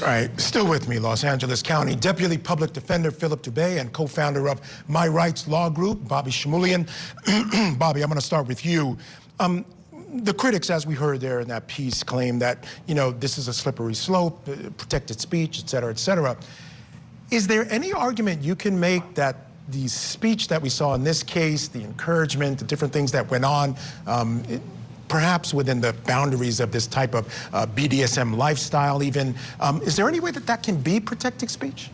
All right, still with me, Los Angeles County Deputy Public Defender Philip Dubé and co-founder of My Rights Law Group, Bobby Shamuilian. Bobby, I'm going to start with you. The critics, as we heard there in that piece, claim that, you know, this is a slippery slope, protected speech, et cetera, et cetera. Is there any argument you can make that the speech that we saw in this case, the encouragement, the different things that went on, perhaps within the boundaries of this type of BDSM lifestyle even, is there any way that that can be protected speech?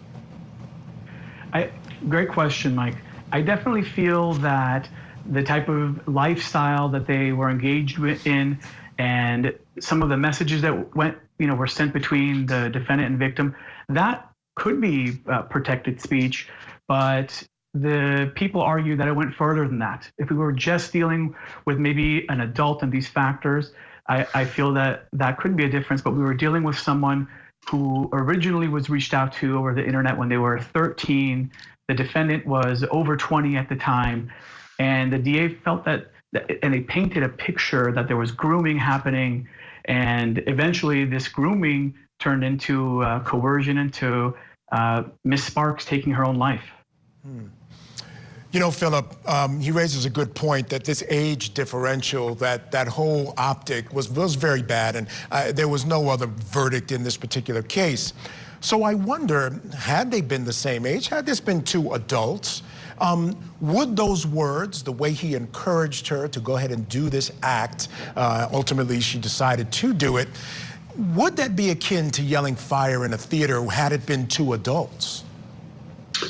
Great question, Mike. I definitely feel that the type of lifestyle that they were engaged in and some of the messages that were sent between the defendant and victim, that could be protected speech, but the people argue that it went further than that. If we were just dealing with maybe an adult and these factors, I feel that that could be a difference, but we were dealing with someone who originally was reached out to over the internet when they were 13. The defendant was over 20 at the time, and the DA felt that and they painted a picture that there was grooming happening, and eventually this grooming turned into coercion, into Miss Sparks taking her own life. You know, Philip, he raises a good point that this age differential, that whole optic was very bad, and there was no other verdict in this particular case. So I wonder, had they been the same age, had this been two adults, would those words, the way he encouraged her to go ahead and do this act, ultimately she decided to do it, would that be akin to yelling fire in a theater had it been two adults?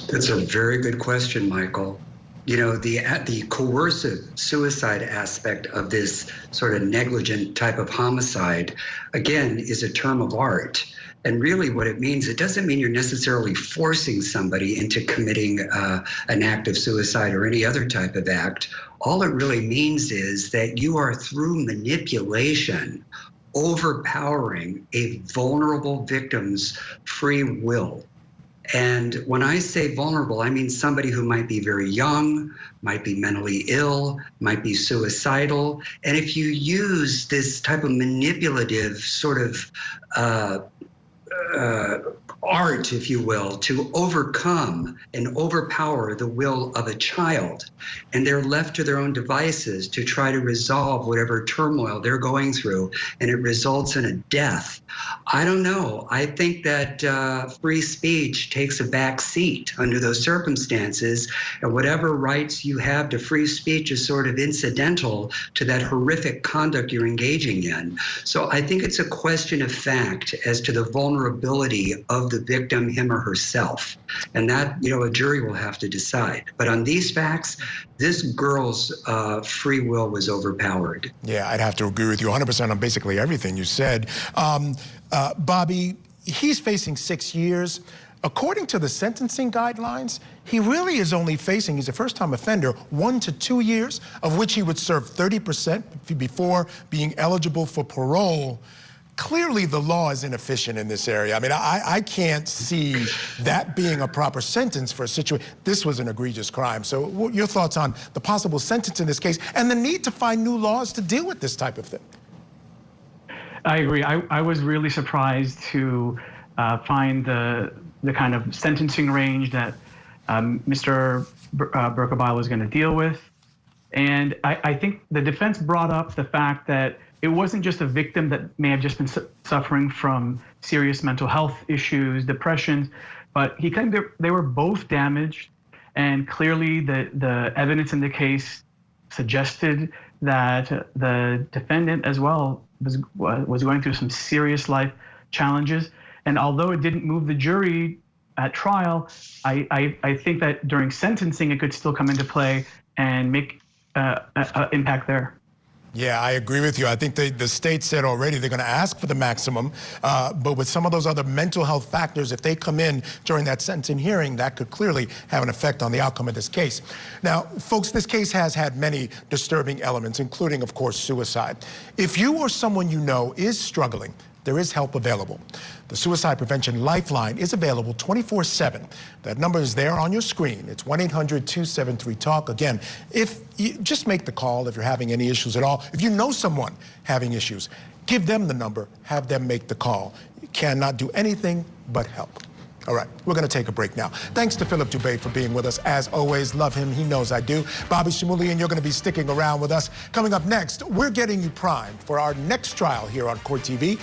That's a very good question, Michael. You know, the coercive suicide aspect of this sort of negligent type of homicide, again, is a term of art. And really what it means, it doesn't mean you're necessarily forcing somebody into committing an act of suicide or any other type of act. All it really means is that you are, through manipulation, overpowering a vulnerable victim's free will. And when I say vulnerable, I mean somebody who might be very young, might be mentally ill, might be suicidal. And if you use this type of manipulative sort of art, if you will, to overcome and overpower the will of a child, and they're left to their own devices to try to resolve whatever turmoil they're going through, and it results in a death. I don't know. I think that free speech takes a back seat under those circumstances, and whatever rights you have to free speech is sort of incidental to that horrific conduct you're engaging in. So I think it's a question of fact as to the vulnerability of the victim, him or herself. And that, you know, a jury will have to decide. But on these facts, this girl's free will was overpowered. Yeah, I'd have to agree with you 100% on basically everything you said. Bobby, he's facing 6 years. According to the sentencing guidelines, he really is only facing, he's a first-time offender, 1 to 2 years, of which he would serve 30% before being eligible for parole. Clearly, the law is inefficient in this area. I mean, I can't see that being a proper sentence for a situation. This was an egregious crime. So what your thoughts on the possible sentence in this case and the need to find new laws to deal with this type of thing? I agree. I was really surprised to find the kind of sentencing range that Mr. Berkebile was going to deal with. And I think the defense brought up the fact that it wasn't just a victim that may have just been suffering from serious mental health issues, depression, but he claimed they were both damaged, and clearly the evidence in the case suggested that the defendant as well was going through some serious life challenges. And although it didn't move the jury at trial, I think that during sentencing it could still come into play and make an impact there. Yeah, I agree with you. I think the state said already they're going to ask for the maximum, but with some of those other mental health factors, if they come in during that sentencing hearing, that could clearly have an effect on the outcome of this case. Now, folks, this case has had many disturbing elements, including, of course, suicide. If you or someone you know is struggling, there is help available. The Suicide Prevention Lifeline is available 24/7. That number is there on your screen. It's 1-800-273-TALK. Again, if you just make the call if you're having any issues at all. If you know someone having issues, Give them the number, have them make the call. You cannot do anything but help. All right, we're going to take a break now. Thanks to Philip Dubé for being with us. As always, love him. He knows I do. Bobby Shamuilian, you're going to be sticking around with us. Coming up next, we're getting you primed for our next trial here on Court TV.